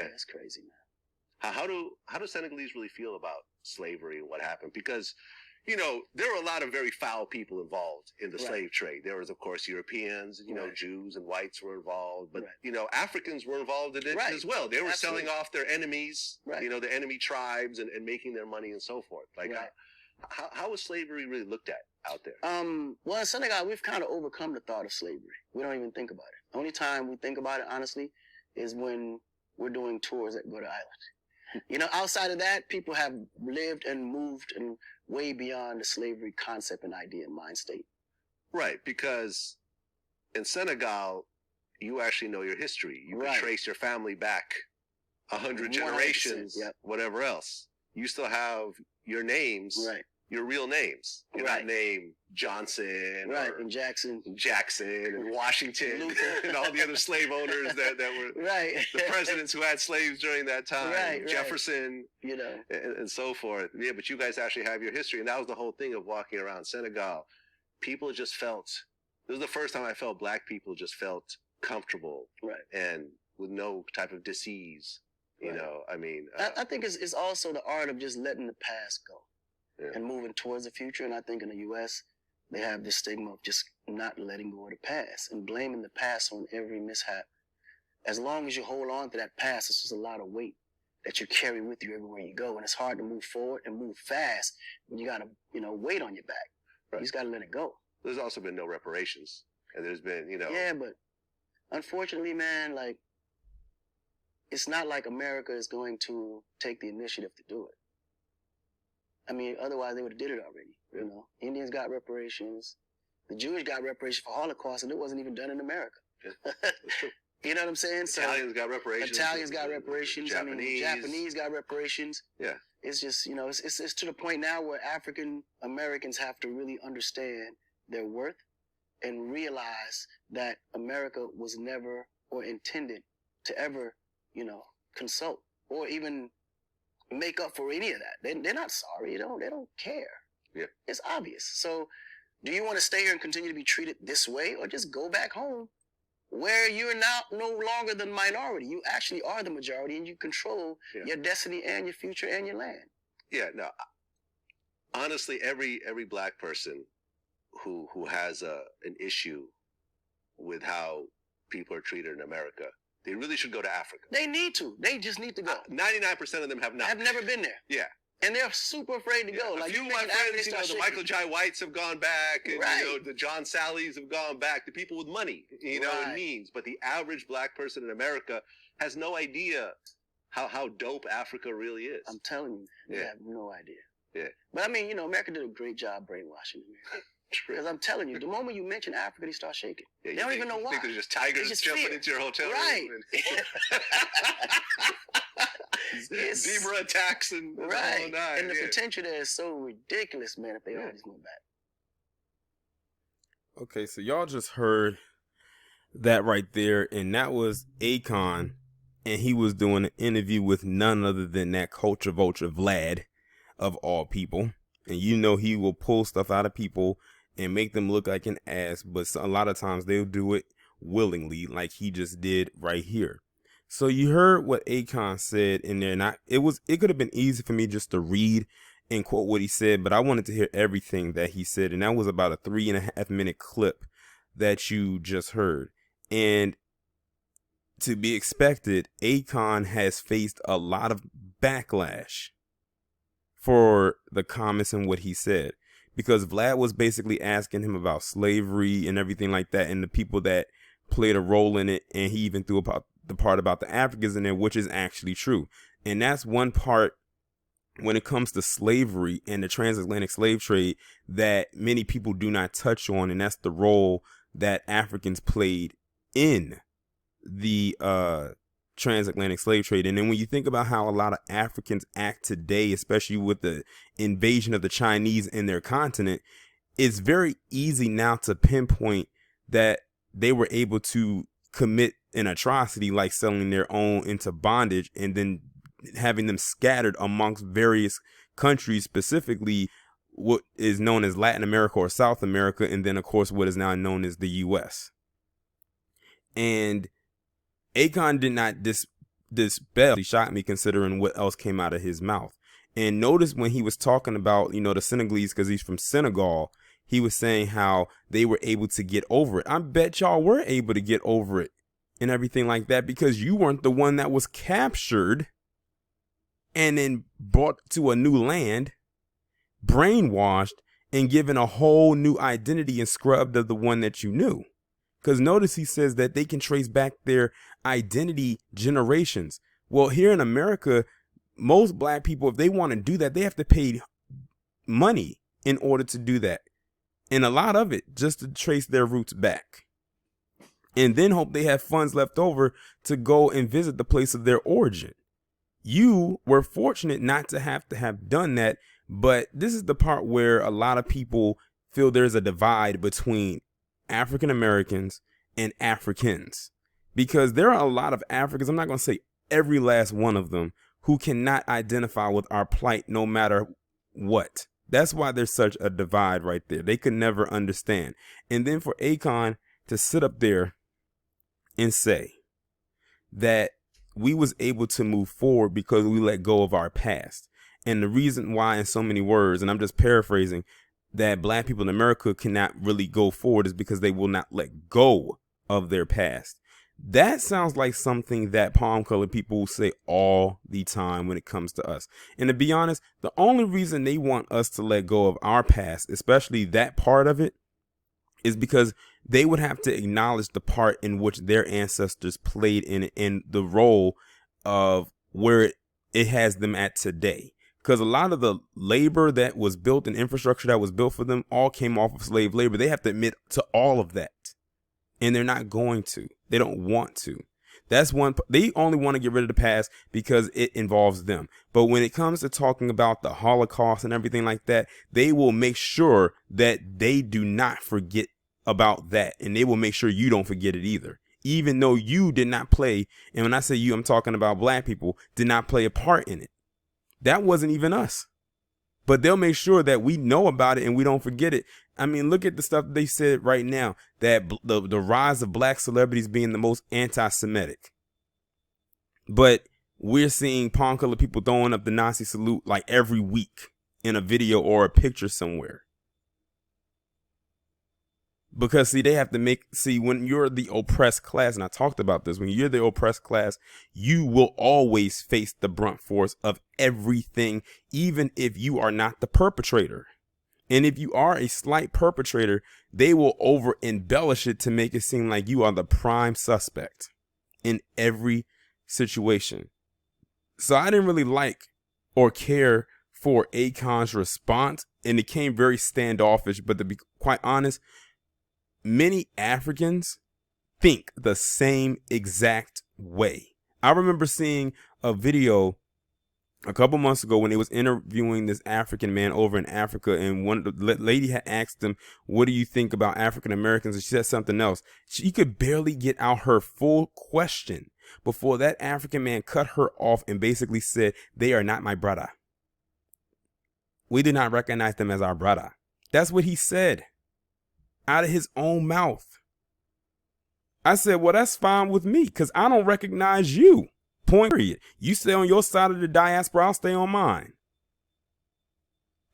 Yeah, it's crazy, man. How do Senegalese really feel about slavery and what happened? Because, you know, there were a lot of very foul people involved in the slave trade. There was, of course, Europeans, you know, Jews and whites were involved, but, you know, Africans were involved in it as well. They were selling off their enemies, you know, the enemy tribes and making their money and so forth. Like, how was slavery really looked at out there? Well, in Senegal, we've kind of overcome the thought of slavery. We don't even think about it. The only time we think about it, honestly, is when we're doing tours at Good Island. You know, outside of that, people have lived and moved and way beyond the slavery concept and idea and mind state. Right, because in Senegal, you actually know your history. You can trace your family back 100 generations, whatever else. You still have your names, your real names. You're not named Johnson and Jackson and Washington and all the other slave owners that were the presidents who had slaves during that time, Jefferson, you know, and so forth. Yeah, but you guys actually have your history, and that was the whole thing of walking around Senegal. People just felt, it was the first time I felt black people just felt comfortable and with no type of disease. You know, I mean, I think it's also the art of just letting the past go and moving towards the future. And I think in the U.S., they have this stigma of just not letting go of the past and blaming the past on every mishap. As long as you hold on to that past, it's just a lot of weight that you carry with you everywhere you go. And it's hard to move forward and move fast when you got to, you know, weight on your back. You just got to let it go. There's also been no reparations. And there's been, you know. Yeah, but unfortunately, man, like, it's not like America is going to take the initiative to do it. I mean, otherwise they would have did it already. You know, Indians got reparations. The Jewish got reparations for Holocaust, and it wasn't even done in America. That's true. You know what I'm saying? Italians got reparations. Japanese. I mean, Japanese got reparations. Yeah. It's just, you know, it's to the point now where African Americans have to really understand their worth and realize that America was never or intended to ever, you know, consult or even make up for any of that. They're not sorry. They don't care. Yeah. It's obvious. So do you want to stay here and continue to be treated this way, or just go back home where you're now no longer the minority? You actually are the majority, and you control your destiny and your future and your land. Yeah, no. Honestly, every black person who has an issue with how people are treated in America, they really should go to Africa. They need to. They just need to go. 99% of them have not. I've never been there. Yeah. And they're super afraid to go. Like, a few of my friends, you know, the Michael Jai Whites have gone back, and you know, the John Sallys have gone back. The people with money, you know, and means. But the average black person in America has no idea how dope Africa really is. I'm telling you, they have no idea. Yeah. But I mean, you know, America did a great job brainwashing America. Because I'm telling you, the moment you mention Africa, they start shaking. Yeah, they don't even know why. Think there's just tigers jumping into your hotel room. And zebra attacks and the whole nine. And the potential there is so ridiculous, man, if they all just went back. Okay, so y'all just heard that right there, and that was Akon, and he was doing an interview with none other than that culture vulture Vlad, of all people. And you know he will pull stuff out of people and make them look like an ass, but a lot of times they'll do it willingly, like he just did right here. So you heard what Akon said in there, and it could have been easy for me just to read and quote what he said, but I wanted to hear everything that he said, and that was about a 3.5 minute clip that you just heard. And to be expected, Akon has faced a lot of backlash for the comments and what he said, because Vlad was basically asking him about slavery and everything like that, and the people that played a role in it, and he even threw about the part about the Africans in there, which is actually true. And that's one part when it comes to slavery and the transatlantic slave trade that many people do not touch on, and that's the role that Africans played in the transatlantic slave trade. And then when you think about how a lot of Africans act today, especially with the invasion of the Chinese in their continent, it's very easy now to pinpoint that they were able to commit an atrocity like selling their own into bondage and then having them scattered amongst various countries, specifically what is known as Latin America or South America, and then of course what is now known as the US. And Akon did not dispelled. He shocked me considering what else came out of his mouth. And notice when he was talking about, the Senegalese, because he's from Senegal, he was saying how they were able to get over it. I bet y'all were able to get over it and everything like that, because you weren't the one that was captured and then brought to a new land, brainwashed, and given a whole new identity and scrubbed of the one that you knew. Because notice he says that they can trace back their identity generations. Well, here in America, most black people, if they want to do that, they have to pay money in order to do that. And a lot of it just to trace their roots back. And then hope they have funds left over to go and visit the place of their origin. You were fortunate not to have done that. But this is the part where a lot of people feel there's a divide between African Americans and Africans, because there are a lot of Africans, I'm not going to say every last one of them, who cannot identify with our plight no matter what. That's why there's such a divide right there. They could never understand. And then for Akon to sit up there and say that we was able to move forward because we let go of our past. And the reason why, in so many words, and I'm just paraphrasing, that black people in America cannot really go forward is because they will not let go of their past. That sounds like something that palm colored people say all the time when it comes to us. And to be honest, the only reason they want us to let go of our past, especially that part of it, is because they would have to acknowledge the part in which their ancestors played in it and the role of where it has them at today. Because a lot of the labor that was built and infrastructure that was built for them all came off of slave labor. They have to admit to all of that. And they're not going to. They don't want to. That's one. They only want to get rid of the past because it involves them. But when it comes to talking about the Holocaust and everything like that, they will make sure that they do not forget about that. And they will make sure you don't forget it either. Even though you did not play. And when I say you, I'm talking about black people, did not play a part in it. That wasn't even us. But they'll make sure that we know about it and we don't forget it. I mean, look at the stuff they said right now, that the rise of black celebrities being the most anti-Semitic. But we're seeing palm colored people throwing up the Nazi salute like every week in a video or a picture somewhere. Because, see, they have to when you're the oppressed class, and I talked about this, when you're the oppressed class, you will always face the brunt force of everything, even if you are not the perpetrator. And if you are a slight perpetrator, they will over embellish it to make it seem like you are the prime suspect in every situation. So I didn't really like or care for Akon's response, and it came very standoffish. But to be quite honest, many Africans think the same exact way. I remember seeing a video a couple months ago when they was interviewing this African man over in Africa, and one the lady had asked him, "What do you think about African Americans?" And she said something else. She could barely get out her full question before that African man cut her off and basically said, "They are not my brother. We do not recognize them as our brother." That's what he said out of his own mouth. I said, well, that's fine with me because I don't recognize you. Point period. You stay on your side of the diaspora, I'll stay on mine.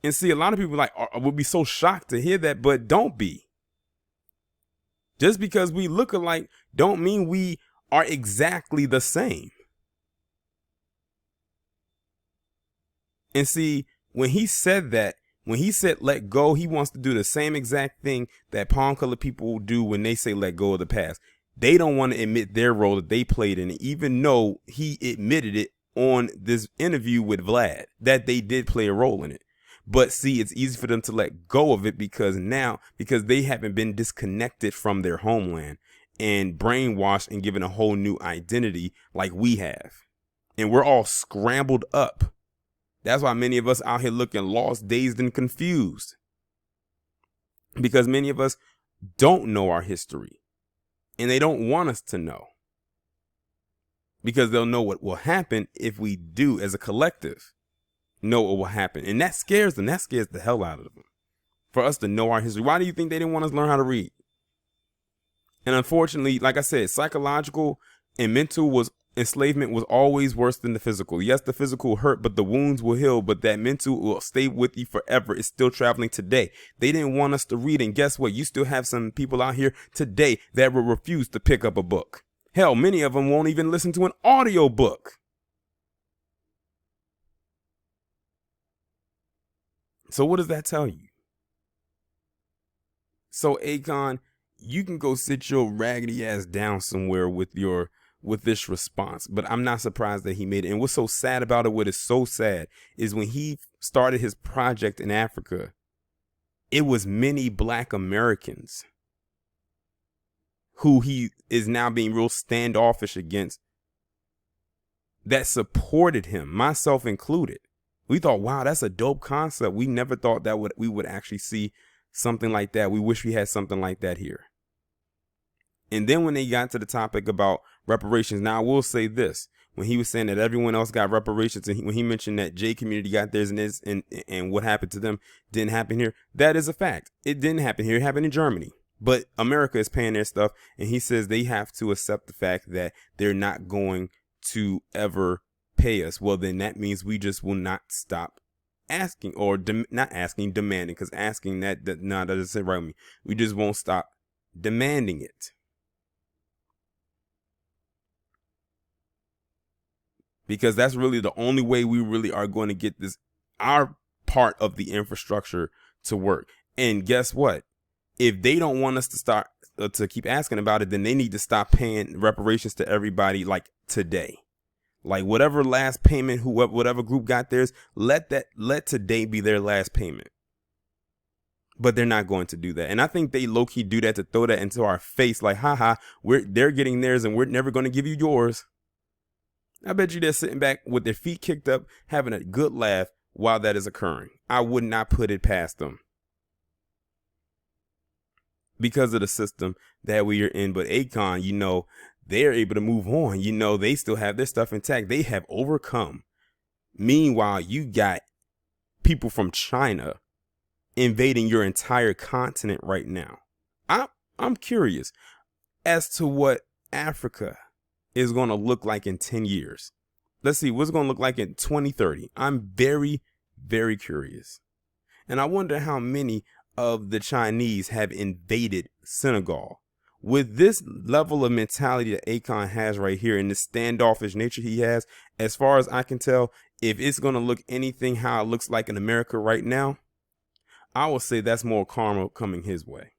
And see, a lot of people would be so shocked to hear that, but don't be. Just because we look alike don't mean we are exactly the same. And see, when he said that, when he said let go, he wants to do the same exact thing that palm colored people do when they say let go of the past. They don't want to admit their role that they played in it, even though he admitted it on this interview with Vlad, that they did play a role in it. But see, it's easy for them to let go of it because they haven't been disconnected from their homeland and brainwashed and given a whole new identity like we have. And we're all scrambled up. That's why many of us out here looking lost, dazed, and confused. Because many of us don't know our history. And they don't want us to know. Because they'll know what will happen if we do as a collective know what will happen. And that scares them. That scares the hell out of them. For us to know our history. Why do you think they didn't want us to learn how to read? And unfortunately, like I said, psychological and mental was enslavement was always worse than the physical. Yes, the physical hurt, but the wounds will heal, but that mental will stay with you forever. It's still traveling today. They didn't want us to read, and guess what? You still have some people out here today that will refuse to pick up a book. Hell, many of them won't even listen to an audio book. So what does that tell you? So Akon, you can go sit your raggedy ass down somewhere with this response, but I'm not surprised that he made it. And what's so sad about it, what is so sad, is when he started his project in Africa, it was many Black Americans who he is now being real standoffish against that supported him, myself included. We thought, wow, that's a dope concept. We never thought that we would actually see something like that. We wish we had something like that here. And then when they got to the topic about reparations, now I will say this, when he was saying that everyone else got reparations, and when he mentioned that J community got theirs and what happened to them didn't happen here, that is a fact. It didn't happen here. It happened in Germany. But America is paying their stuff, and he says they have to accept the fact that they're not going to ever pay us. Well, then that means we just will not stop asking, or not asking, demanding, because asking that doesn't sit right with me. We just won't stop demanding it. Because that's really the only way we really are going to get our part of the infrastructure to work. And guess what? If they don't want us to start to keep asking about it, then they need to stop paying reparations to everybody like today. Like whatever last payment, whatever group got theirs, let today be their last payment. But they're not going to do that. And I think they low-key do that to throw that into our face like, haha, they're getting theirs and we're never going to give you yours. I bet you they're sitting back with their feet kicked up, having a good laugh while that is occurring. I would not put it past them because of the system that we are in. But Akon, they're able to move on. They still have their stuff intact. They have overcome. Meanwhile, you got people from China invading your entire continent right now. I'm curious as to what Africa is going to look like in 10 years. Let's see what's going to look like in 2030. I'm very, very curious. And I wonder how many of the Chinese have invaded Senegal. With this level of mentality that Akon has right here and the standoffish nature he has, as far as I can tell, if it's going to look anything how it looks like in America right now, I will say that's more karma coming his way.